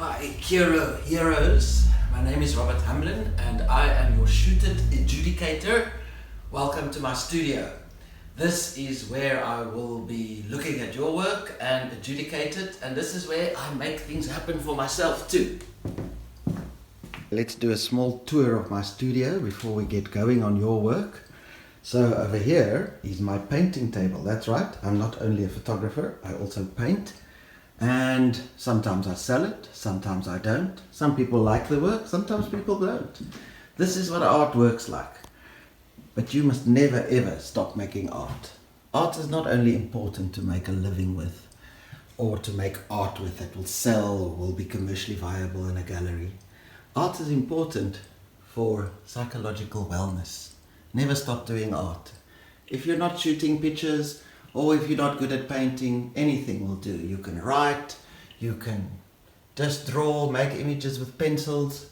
Hi, Curro Heroes. My name is Robert Hamblin and I am your shooted adjudicator. Welcome to my studio. This is where I will be looking at your work and adjudicate it, and this is where I make things happen for myself too. Let's do a small tour of my studio before we get going on your work. So over here is my painting table. That's right, I'm not only a photographer, I also paint. And sometimes I sell it, sometimes I don't. Some people like the work, sometimes people don't. This is what art works like. But you must never ever stop making art. Art is not only important to make a living with, or to make art with that will sell or will be commercially viable in a gallery. Art is important for psychological wellness. Never stop doing art. If you're not shooting pictures, or if you're not good at painting, anything will do. You can write, you can just draw, make images with pencils.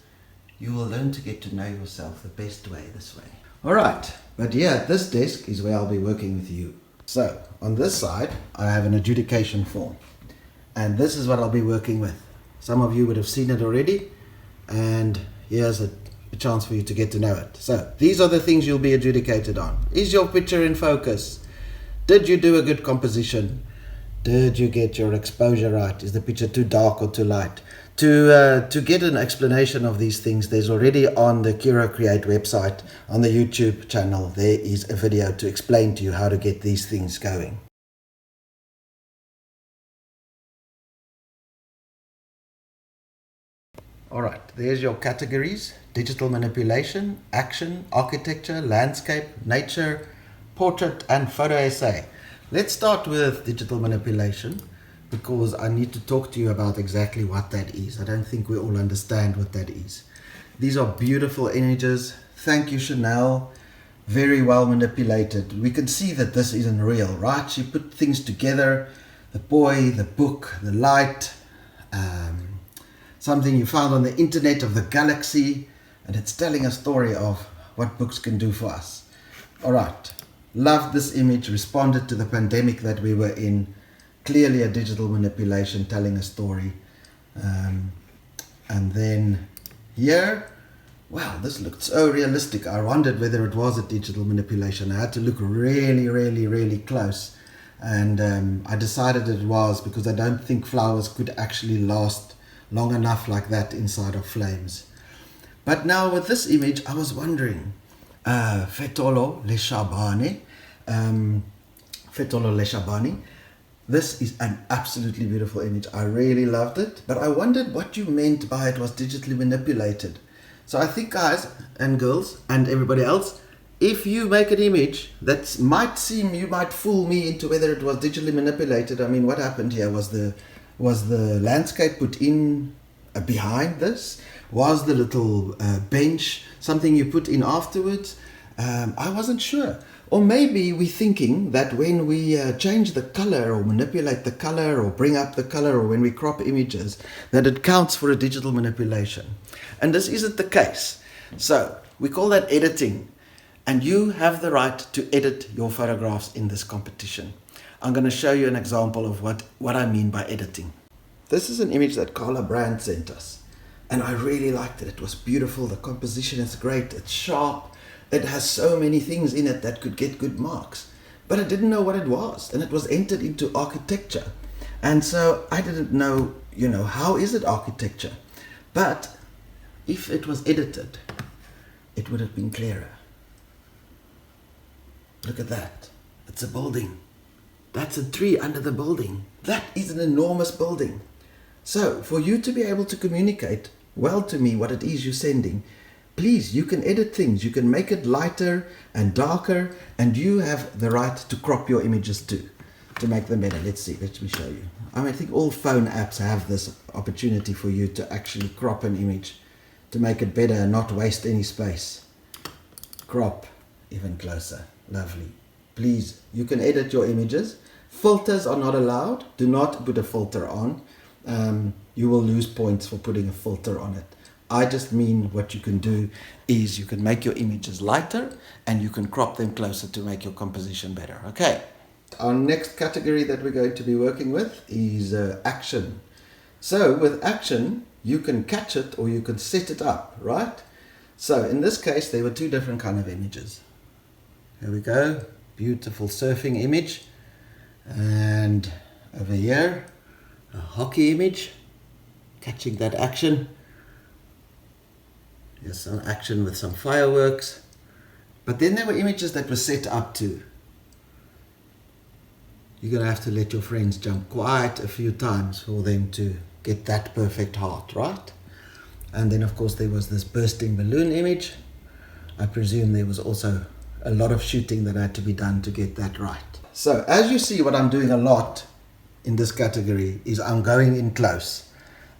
You will learn to get to know yourself the best way this way. Alright, but here at this desk is where I'll be working with you. So, on this side, I have an adjudication form. And this is what I'll be working with. Some of you would have seen it already, and here's a chance for you to get to know it. So, these are the things you'll be adjudicated on. Is your picture in focus? Did you do a good composition? Did you get your exposure right? Is the picture too dark or too light? To get an explanation of these things, there's already on the Curro Create website, on the YouTube channel, there is a video to explain to you how to get these things going. Alright, there's your categories: digital manipulation, action, architecture, landscape, nature, portrait and photo essay. Let's start with digital manipulation because I need to talk to you about exactly what that is. I don't think we all understand what that is. These are beautiful images. Thank you, Chanel. Very well manipulated. We can see that this isn't real, right? She put things together. The boy, the book, the light, something you found on the internet of the galaxy, and it's telling a story of what books can do for us. All right. Loved this image, responded to the pandemic that we were in. Clearly a digital manipulation telling a story. And then here, wow, this looked so realistic. I wondered whether it was a digital manipulation. I had to look really close. And I decided it was, because I don't think flowers could actually last long enough like that inside of flames. But now with this image, I was wondering, Fetolo le Shabani. Fetolo le Shabani. This is an absolutely beautiful image. I really loved it, but I wondered what you meant by it was digitally manipulated. So I think, guys and girls and everybody else, if you make an image that might seem, you might fool me into whether it was digitally manipulated. I mean, what happened here? Was the landscape put in behind this? Was the little bench something you put in afterwards? I wasn't sure. Or maybe we're thinking that when we change the color or manipulate the color or bring up the color, or when we crop images, that it counts for a digital manipulation. And this isn't the case. So we call that editing. And you have the right to edit your photographs in this competition. I'm going to show you an example of what I mean by editing. This is an image that Carla Brand sent us. And I really liked it. It was beautiful. The composition is great. It's sharp. It has so many things in it that could get good marks. But I didn't know what it was. And it was entered into architecture. And so I didn't know, how is it architecture? But if it was edited, it would have been clearer. Look at that. It's a building. That's a tree under the building. That is an enormous building. So for you to be able to communicate well to me what it is you're sending, please, you can edit things. You can make it lighter and darker, and you have the right to crop your images too, to make them better. Let's see, let me show you. I think all phone apps have this opportunity for you to actually crop an image to make it better and not waste any space. Crop even closer. Lovely. Please, you can edit your images. Filters are not allowed. Do not put a filter on. You will lose points for putting a filter on it. I just mean what you can do is you can make your images lighter and you can crop them closer to make your composition better. Okay. Our next category that we're going to be working with is action. So with action, you can catch it or you can set it up, right? So in this case, there were two different kind of images. Here we go, beautiful surfing image. And over here, a hockey image, catching that action. Here's some action with some fireworks. But then there were images that were set up too. You're going to have to let your friends jump quite a few times for them to get that perfect heart, right? And then of course there was this bursting balloon image. I presume there was also a lot of shooting that had to be done to get that right. So as you see, what I'm doing a lot in this category is I'm going in close.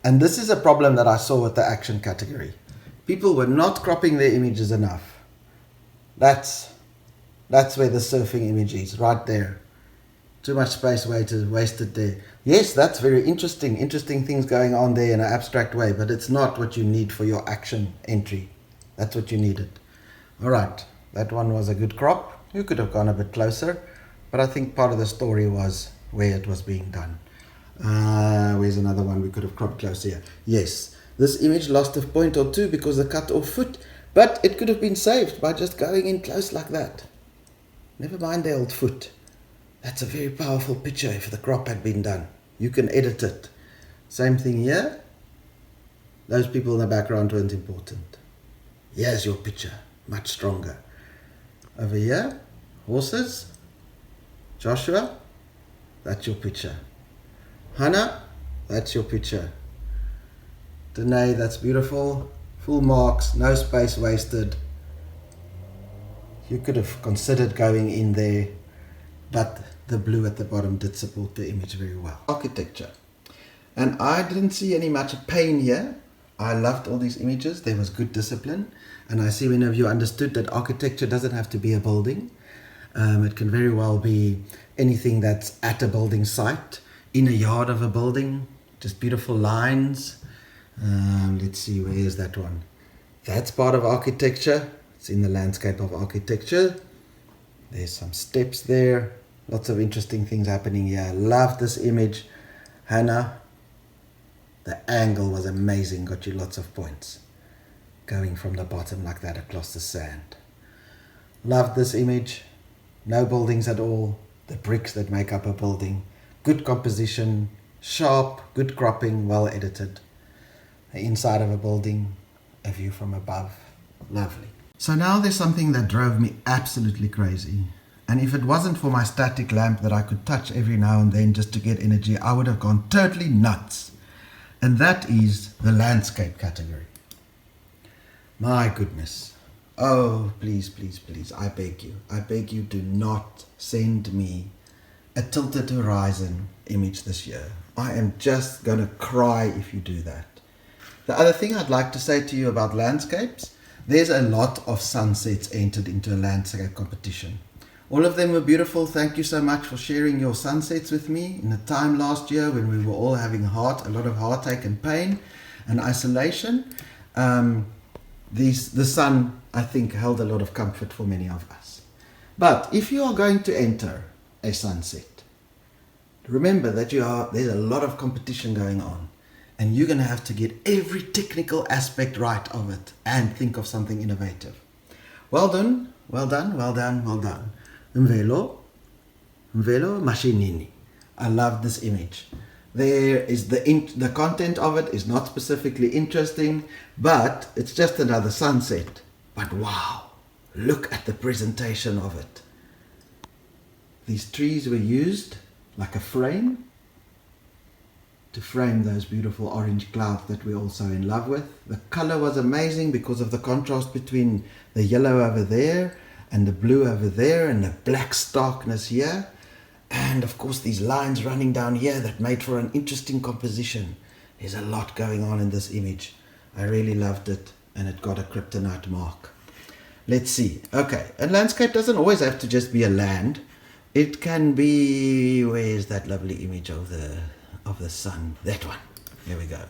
And this is a problem that I saw with the action category. People were not cropping their images enough. That's where the surfing image is, right there. Too much space wasted there. Yes, that's very interesting things going on there in an abstract way, but it's not what you need for your action entry. That's what you needed. All right, that one was a good crop. You could have gone a bit closer, but I think part of the story was where it was being done. Where's another one we could have cropped closer here? Yes, this image lost a point or two because of the cut off foot, but it could have been saved by just going in close like that. Never mind the old foot. That's a very powerful picture if the crop had been done. You can edit it. Same thing here. Those people in the background weren't important. Here's your picture, much stronger. Over here, horses. Joshua, that's your picture. Hannah, that's your picture. Danae, that's beautiful. Full marks, no space wasted. You could have considered going in there, but the blue at the bottom did support the image very well. Architecture. And I didn't see any much pain here. I loved all these images. There was good discipline. And I see many of you understood that architecture doesn't have to be a building. It can very well be anything that's at a building site, in a yard of a building, just beautiful lines. Let's see, where is that one? That's part of architecture. It's in the landscape of architecture. There's some steps there. Lots of interesting things happening here. Love this image. Hannah, the angle was amazing. Got you lots of points. Going from the bottom like that across the sand. Love this image. No buildings at all. The bricks that make up a building. Good composition. Sharp. Good cropping. Well edited. The inside of a building. A view from above. Lovely. So now there's something that drove me absolutely crazy. And if it wasn't for my static lamp that I could touch every now and then just to get energy, I would have gone totally nuts. And that is the landscape category. My goodness. Oh, please, please, please, I beg you, do not send me a tilted horizon image this year. I am just going to cry if you do that. The other thing I'd like to say to you about landscapes, there's a lot of sunsets entered into a landscape competition. All of them were beautiful. Thank you so much for sharing your sunsets with me in a time last year when we were all having a lot of heartache and pain and isolation. The sun, I think, held a lot of comfort for many of us. But if you are going to enter a sunset, remember that there's a lot of competition going on. And you're going to have to get every technical aspect right of it and think of something innovative. Well done, well done, well done, well done. Mvelo Mashinini. I love this image. There is the content of it is not specifically interesting, but it's just another sunset. But wow, look at the presentation of it. These trees were used like a frame to frame those beautiful orange clouds that we're also in love with. The color was amazing because of the contrast between the yellow over there and the blue over there and the black starkness here. And of course these lines running down here that made for an interesting composition. There's a lot going on in this image. I really loved it and it got a kryptonite mark. Let's see. Okay, a landscape doesn't always have to just be a land. It can be, where's that lovely image of the sun? That one. Here we go.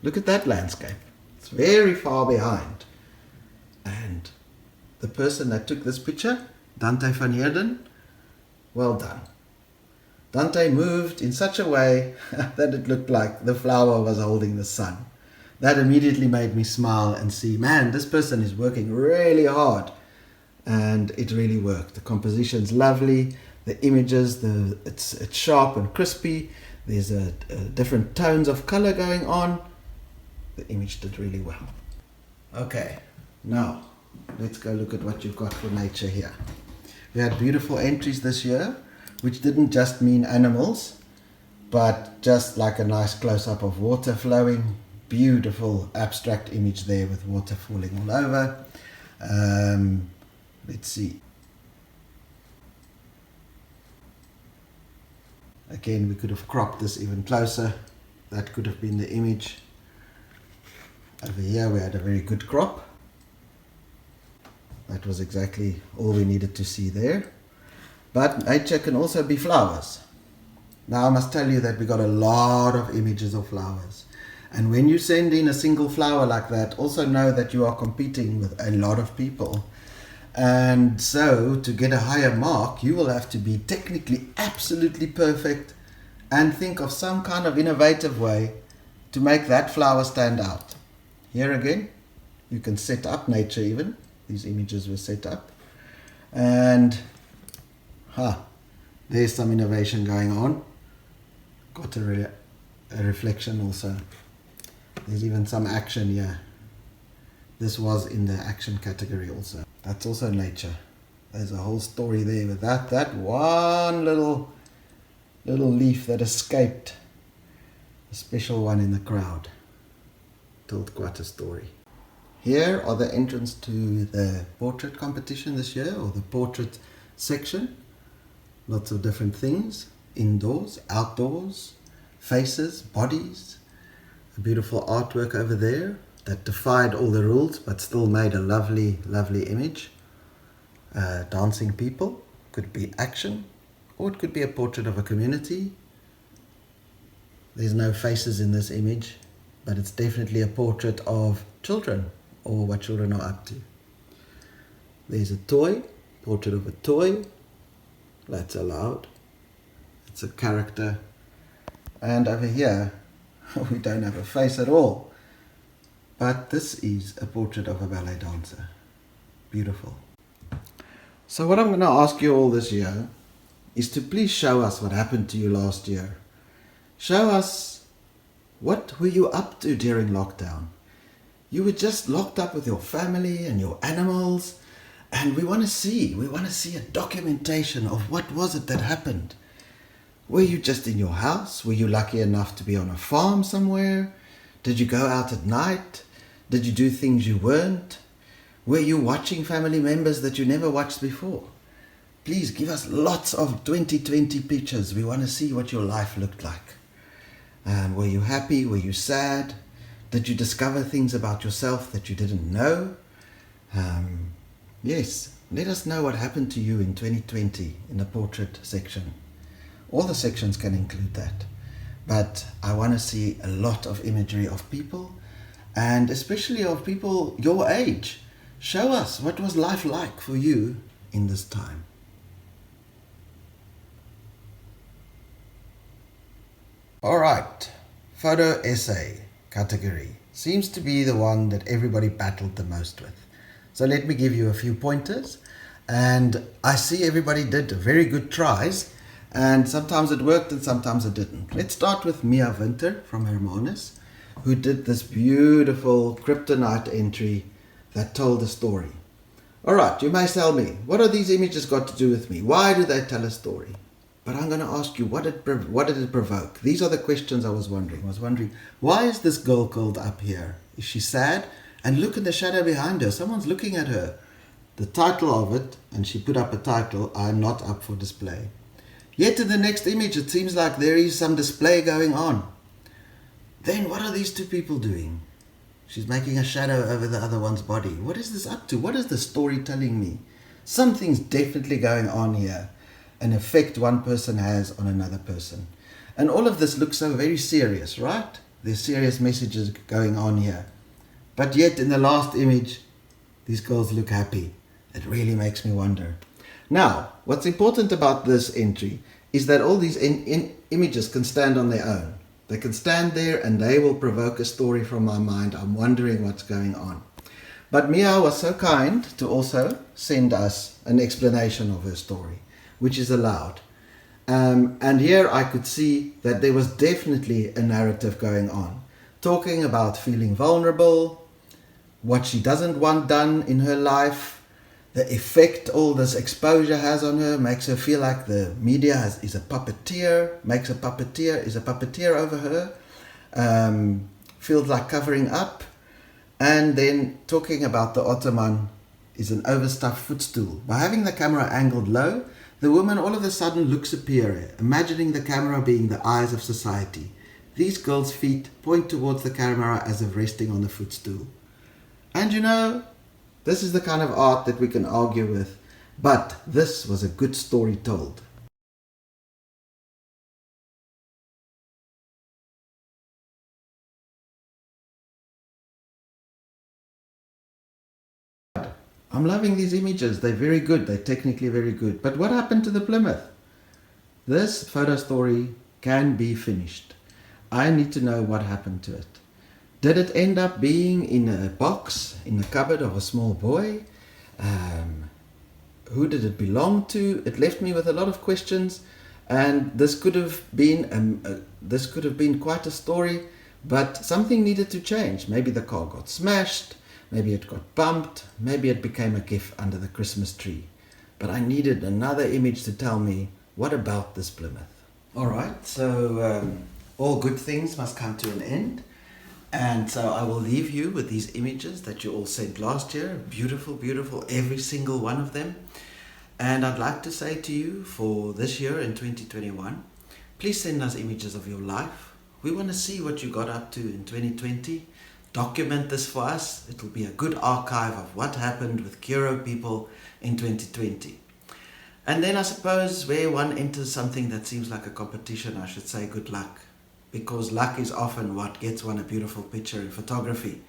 Look at that landscape. It's very far behind. And the person that took this picture, Dante van Heerden, well done. Dante moved in such a way that it looked like the flower was holding the sun. that immediately made me smile and see, man, this person is working really hard. And it really worked. The composition's lovely. The images, it's sharp and crispy. There's different tones of color going on. The image did really well. Okay, now let's go look at what you've got for nature here. We had beautiful entries this year, which didn't just mean animals, but just like a nice close-up of water flowing. Beautiful abstract image there with water falling all over. Let's see. Again, we could have cropped this even closer. That could have been the image. Over here we had a very good crop. That was exactly all we needed to see there. But nature can also be flowers. Now I must tell you that we got a lot of images of flowers. And when you send in a single flower like that, also know that you are competing with a lot of people. And so to get a higher mark, you will have to be technically absolutely perfect and think of some kind of innovative way to make that flower stand out. Here again, you can set up nature even. These images were set up. And there's some innovation going on. Got a reflection also. There's even some action here. This was in the action category also. That's also nature. There's a whole story there with that one little leaf that escaped. A special one in the crowd. Told quite a story. Here are the entrants to the portrait competition this year, or the portrait section. Lots of different things. Indoors, outdoors, faces, bodies. A beautiful artwork over there that defied all the rules but still made a lovely, lovely image. Dancing people, could be action, or it could be a portrait of a community. There's no faces in this image, but it's definitely a portrait of children, or what children are up to. There's a toy, portrait of a toy. That's allowed. It's a character. And over here, we don't have a face at all. But this is a portrait of a ballet dancer. Beautiful. So what I'm going to ask you all this year is to please show us what happened to you last year. Show us what were you up to during lockdown. You were just locked up with your family and your animals, and we want to see a documentation of what was it that happened. Were you just in your house? Were you lucky enough to be on a farm somewhere? Did you go out at night? Did you do things you weren't? Were you watching family members that you never watched before? Please give us lots of 2020 pictures. We want to see what your life looked like. Were you happy? Were you sad? Did you discover things about yourself that you didn't know? Yes, let us know what happened to you in 2020 in the portrait section. All the sections can include that. But I want to see a lot of imagery of people, and especially of people your age. Show us what was life like for you in this time. Alright, photo essay category seems to be the one that everybody battled the most with. So let me give you a few pointers, and I see everybody did very good tries, and sometimes it worked and sometimes it didn't. Let's start with Mia Winter from Hermanus, who did this beautiful kryptonite entry that told a story. Alright, you may tell me, what are these images got to do with me? Why do they tell a story? But I'm going to ask you, what did it provoke? These are the questions I was wondering. Why is this girl curled up here? Is she sad? And look at the shadow behind her. Someone's looking at her. The title of it, and she put up a title, I'm not up for display. Yet in the next image, it seems like there is some display going on. Then what are these two people doing? She's making a shadow over the other one's body. What is this up to? What is the story telling me? Something's definitely going on here. An effect one person has on another person. And all of this looks so very serious, right? There's serious messages going on here. But yet in the last image, these girls look happy. It really makes me wonder. Now, what's important about this entry is that all these images can stand on their own. They can stand there and they will provoke a story from my mind. I'm wondering what's going on. But Mia was so kind to also send us an explanation of her story, which is allowed. And here I could see that there was definitely a narrative going on, talking about feeling vulnerable, what she doesn't want done in her life, the effect all this exposure has on her, makes her feel like the media is a puppeteer, is a puppeteer over her, feels like covering up. And then talking about the Ottoman is an overstuffed footstool. By having the camera angled low, the woman all of a sudden looks superior, imagining the camera being the eyes of society. These girls' feet point towards the camera as if resting on the footstool. And you know, this is the kind of art that we can argue with, but this was a good story told. I'm loving these images. They're very good. They're technically very good. But what happened to the Plymouth? This photo story can be finished. I need to know what happened to it. Did it end up being in a box, in the cupboard of a small boy? Who did it belong to? It left me with a lot of questions, and this could have been quite a story, but something needed to change. Maybe the car got smashed. Maybe it got bumped, maybe it became a gift under the Christmas tree. But I needed another image to tell me, what about this Plymouth? Alright, so all good things must come to an end. And so I will leave you with these images that you all sent last year. Beautiful, beautiful, every single one of them. And I'd like to say to you, for this year in 2021, please send us images of your life. We want to see what you got up to in 2020. Document this for us. It will be a good archive of what happened with Curro people in 2020. And then I suppose where one enters something that seems like a competition, I should say good luck. Because luck is often what gets one a beautiful picture in photography.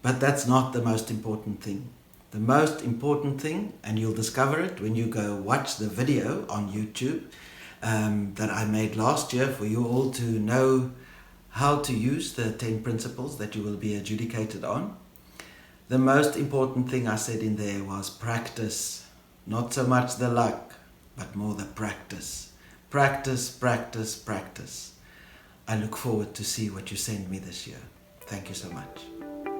But that's not the most important thing. The most important thing, and you'll discover it when you go watch the video on YouTube that I made last year for you all to know how to use the 10 principles that you will be adjudicated on. The most important thing I said in there was practice. Not so much the luck, but more the practice. Practice, practice, practice. I look forward to see what you send me this year. Thank you so much.